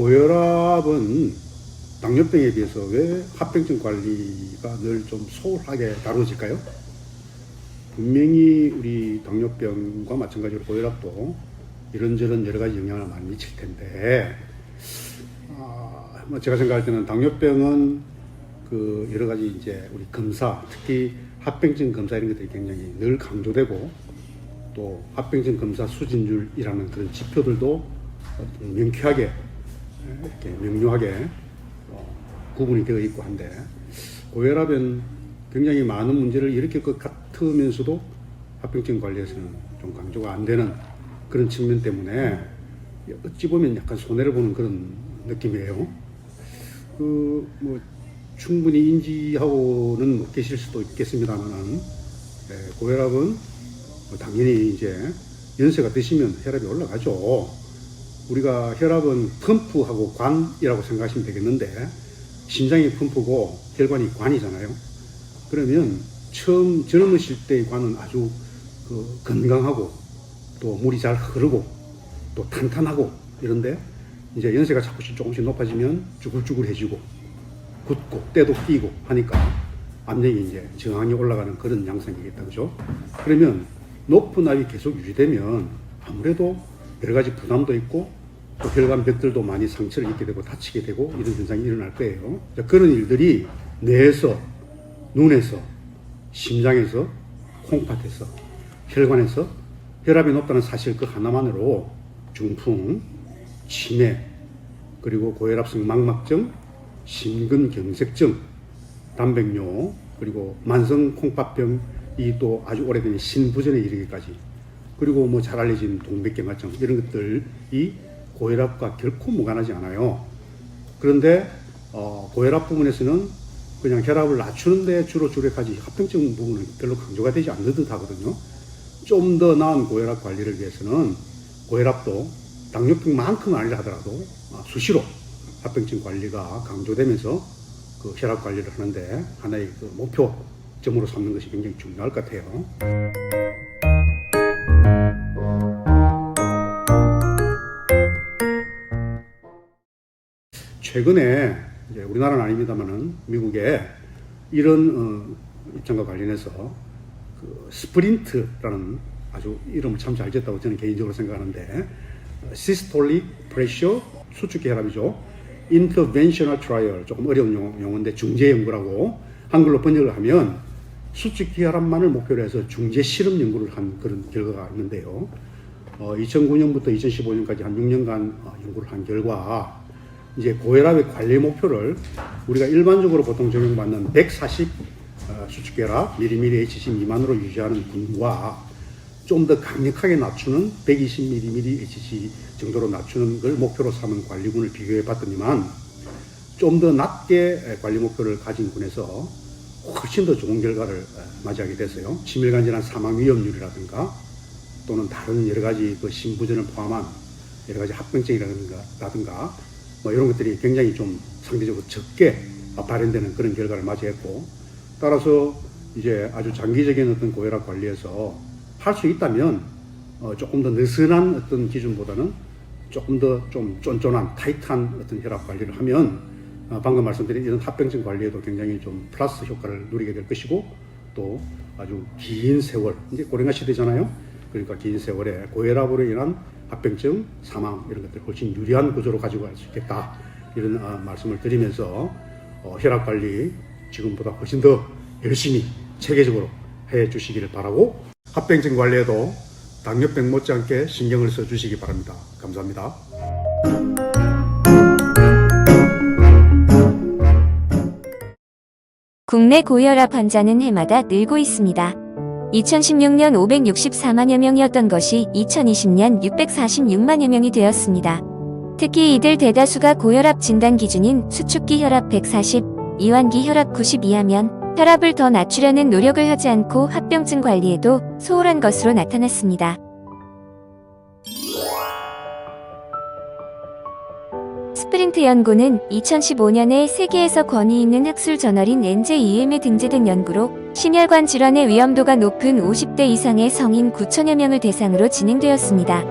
고혈압은 당뇨병에 비해서 왜 합병증 관리가 늘 좀 소홀하게 다뤄질까요? 분명히 우리 당뇨병과 마찬가지로 고혈압도 이런저런 여러 가지 영향을 많이 미칠 텐데, 제가 생각할 때는 당뇨병은 그 여러 가지 이제 우리 검사, 특히 합병증 검사 이런 것들이 굉장히 늘 강조되고, 또 합병증 검사 수진율이라는 그런 지표들도 명쾌하게 이렇게 명료하게 구분이 되어 있고 한데, 고혈압은 굉장히 많은 문제를 일으킬 것 같으면서도 합병증 관리에서는 좀 강조가 안 되는 그런 측면 때문에 어찌 보면 약간 손해를 보는 그런 느낌이에요. 충분히 인지하고는 못 계실 수도 있겠습니다만, 고혈압은 당연히 이제 연세가 드시면 혈압이 올라가죠. 우리가 혈압은 펌프하고 관이라고 생각하시면 되겠는데, 심장이 펌프고 혈관이 관이잖아요. 그러면 처음 젊으실 때의 관은 아주 건강하고 또 물이 잘 흐르고 또 탄탄하고 이런데, 이제 연세가 조금씩 높아지면 쭈글쭈글해지고 굳고 때도 끼고 하니까 압력이 이제 저항이 올라가는 그런 양상이겠다, 그죠? 그러면 높은 압이 계속 유지되면 아무래도 여러 가지 부담도 있고 또 혈관 벽들도 많이 상처를 입게 되고 다치게 되고 이런 현상이 일어날 거예요. 그런 일들이 뇌에서, 눈에서, 심장에서, 콩팥에서, 혈관에서 혈압이 높다는 사실 그 하나만으로 중풍, 치매, 그리고 고혈압성 망막증, 심근경색증, 단백뇨, 그리고 만성 콩팥병, 이 또 아주 오래된 신부전에 이르기까지, 그리고 잘 알려진 동맥경화증, 이런 것들이 고혈압과 결코 무관하지 않아요. 그런데 고혈압 부분에서는 그냥 혈압을 낮추는 데 주로 주력하지 합병증 부분은 별로 강조가 되지 않는 듯 하거든요. 좀 더 나은 고혈압 관리를 위해서는 고혈압도 당뇨병만큼은 아니라 하더라도 수시로 합병증 관리가 강조되면서 그 혈압 관리를 하는데 하나의 그 목표점으로 삼는 것이 굉장히 중요할 것 같아요. 최근에 이제 우리나라는 아닙니다만은 미국에 이런 입장과 관련해서 그 스프린트라는 아주 이름을 참 잘 지었다고 저는 개인적으로 생각하는데, 시스톨릭 프레셔 수축기 혈압이죠. 인터벤셔널 트라이얼, 조금 어려운 용어인데 중재 연구라고 한글로 번역을 하면 수축기 혈압만을 목표로 해서 중재 실험 연구를 한 그런 결과가 있는데요. 2009년부터 2015년까지 한 6년간 연구를 한 결과, 이제 고혈압의 관리 목표를 우리가 일반적으로 보통 적용받는 140 수축혈압 mmHg 미만으로 유지하는 분과 좀 더 강력하게 낮추는 120 mmHg 정도로 낮추는 걸 목표로 삼은 관리군을 비교해 봤더니만, 좀 더 낮게 관리 목표를 가진 군에서 훨씬 더 좋은 결과를 맞이하게 됐어요. 치밀간 질환 사망 위험률이라든가 또는 다른 여러 가지 그 신부전을 포함한 여러 가지 합병증이라든가 이런 것들이 굉장히 좀 상대적으로 적게 발현되는 그런 결과를 맞이했고, 따라서 이제 아주 장기적인 어떤 고혈압 관리에서 할 수 있다면 조금 더 느슨한 어떤 기준보다는 조금 더 좀 쫀쫀한 타이트한 어떤 혈압 관리를 하면 방금 말씀드린 이런 합병증 관리에도 굉장히 좀 플러스 효과를 누리게 될 것이고, 또 아주 긴 세월, 이제 고령화 시대잖아요. 그러니까 긴 세월에 고혈압으로 인한 합병증, 사망 이런 것들 훨씬 유리한 구조로 가지고 갈 수 있겠다, 이런 말씀을 드리면서 혈압 관리 지금보다 훨씬 더 열심히 체계적으로 해 주시기를 바라고, 합병증 관리에도 당뇨병 못지않게 신경을 써 주시기 바랍니다. 감사합니다. 국내 고혈압 환자는 해마다 늘고 있습니다. 2016년 564만여 명이었던 것이 2020년 646만여 명이 되었습니다. 특히 이들 대다수가 고혈압 진단 기준인 수축기 혈압 140, 이완기 혈압 90 이하면 혈압을 더 낮추려는 노력을 하지 않고 합병증 관리에도 소홀한 것으로 나타났습니다. 스프린트 연구는 2015년에 세계에서 권위 있는 학술 저널인 NJEM에 등재된 연구로 심혈관 질환의 위험도가 높은 50대 이상의 성인 9천여 명을 대상으로 진행되었습니다.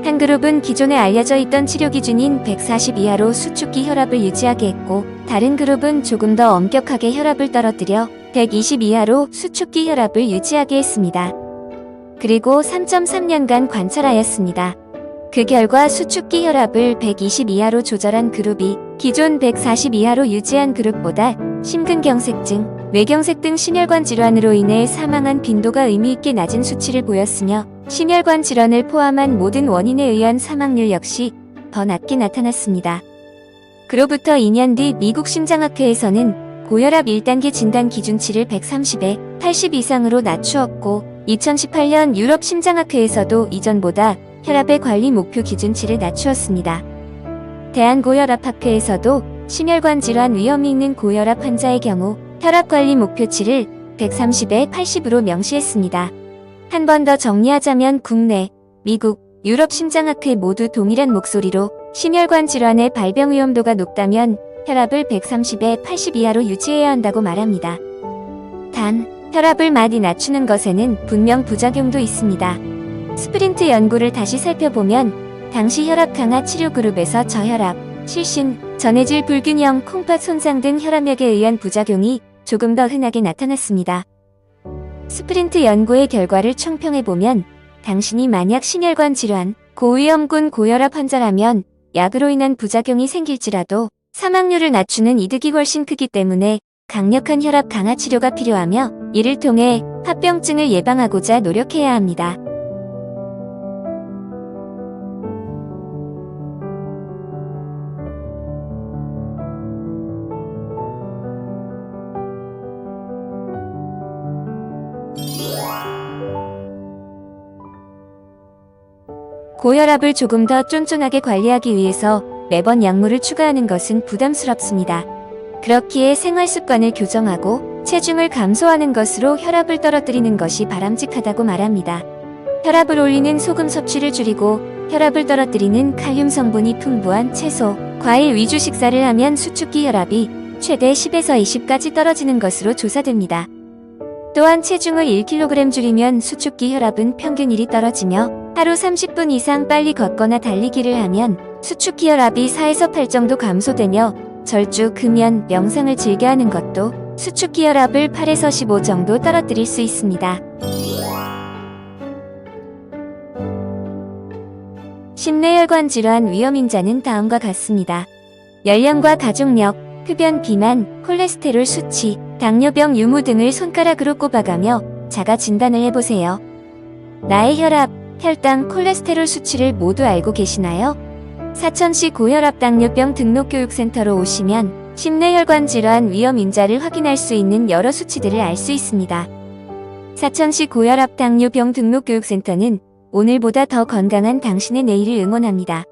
한 그룹은 기존에 알려져 있던 치료 기준인 140 이하로 수축기 혈압을 유지하게 했고, 다른 그룹은 조금 더 엄격하게 혈압을 떨어뜨려 120 이하로 수축기 혈압을 유지하게 했습니다. 그리고 3.3년간 관찰하였습니다. 그 결과 수축기 혈압을 120 이하로 조절한 그룹이 기존 140 이하로 유지한 그룹보다 심근경색증, 뇌경색 등 심혈관 질환으로 인해 사망한 빈도가 의미 있게 낮은 수치를 보였으며, 심혈관 질환을 포함한 모든 원인에 의한 사망률 역시 더 낮게 나타났습니다. 그로부터 2년 뒤 미국 심장학회에서는 고혈압 1단계 진단 기준치를 130에 80 이상으로 낮추었고, 2018년 유럽 심장학회에서도 이전보다 혈압의 관리 목표 기준치를 낮추었습니다. 대한고혈압학회에서도 심혈관 질환 위험이 있는 고혈압 환자의 경우 혈압 관리 목표치를 130에 80으로 명시했습니다. 한 번 더 정리하자면 국내, 미국, 유럽 심장학회 모두 동일한 목소리로 심혈관 질환의 발병 위험도가 높다면 혈압을 130에 80 이하로 유지해야 한다고 말합니다. 단, 혈압을 많이 낮추는 것에는 분명 부작용도 있습니다. 스프린트 연구를 다시 살펴보면 당시 혈압 강화 치료 그룹에서 저혈압, 실신, 전해질 불균형, 콩팥 손상 등 혈압약에 의한 부작용이 조금 더 흔하게 나타났습니다. 스프린트 연구의 결과를 총평해보면 당신이 만약 심혈관 질환, 고위험군 고혈압 환자라면 약으로 인한 부작용이 생길지라도 사망률을 낮추는 이득이 훨씬 크기 때문에 강력한 혈압 강화 치료가 필요하며, 이를 통해 합병증을 예방하고자 노력해야 합니다. 고혈압을 조금 더 쫀쫀하게 관리하기 위해서 매번 약물을 추가하는 것은 부담스럽습니다. 그렇기에 생활습관을 교정하고 체중을 감소하는 것으로 혈압을 떨어뜨리는 것이 바람직하다고 말합니다. 혈압을 올리는 소금 섭취를 줄이고 혈압을 떨어뜨리는 칼륨 성분이 풍부한 채소, 과일 위주 식사를 하면 수축기 혈압이 최대 10에서 20까지 떨어지는 것으로 조사됩니다. 또한 체중을 1kg 줄이면 수축기 혈압은 평균 1이 떨어지며, 하루 30분 이상 빨리 걷거나 달리기를 하면 수축기 혈압이 4에서 8 정도 감소되며, 절주, 금연, 명상을 즐겨 하는 것도 수축기 혈압을 8에서 15 정도 떨어뜨릴 수 있습니다. 심내혈관 질환 위험인자는 다음과 같습니다. 연령과 가족력, 흡연 비만, 콜레스테롤 수치, 당뇨병 유무 등을 손가락으로 꼽아가며 자가 진단을 해보세요. 나의 혈압, 혈당, 콜레스테롤 수치를 모두 알고 계시나요? 사천시 고혈압 당뇨병 등록교육센터로 오시면 심내혈관 질환 위험인자를 확인할 수 있는 여러 수치들을 알 수 있습니다. 사천시 고혈압 당뇨병 등록교육센터는 오늘보다 더 건강한 당신의 내일을 응원합니다.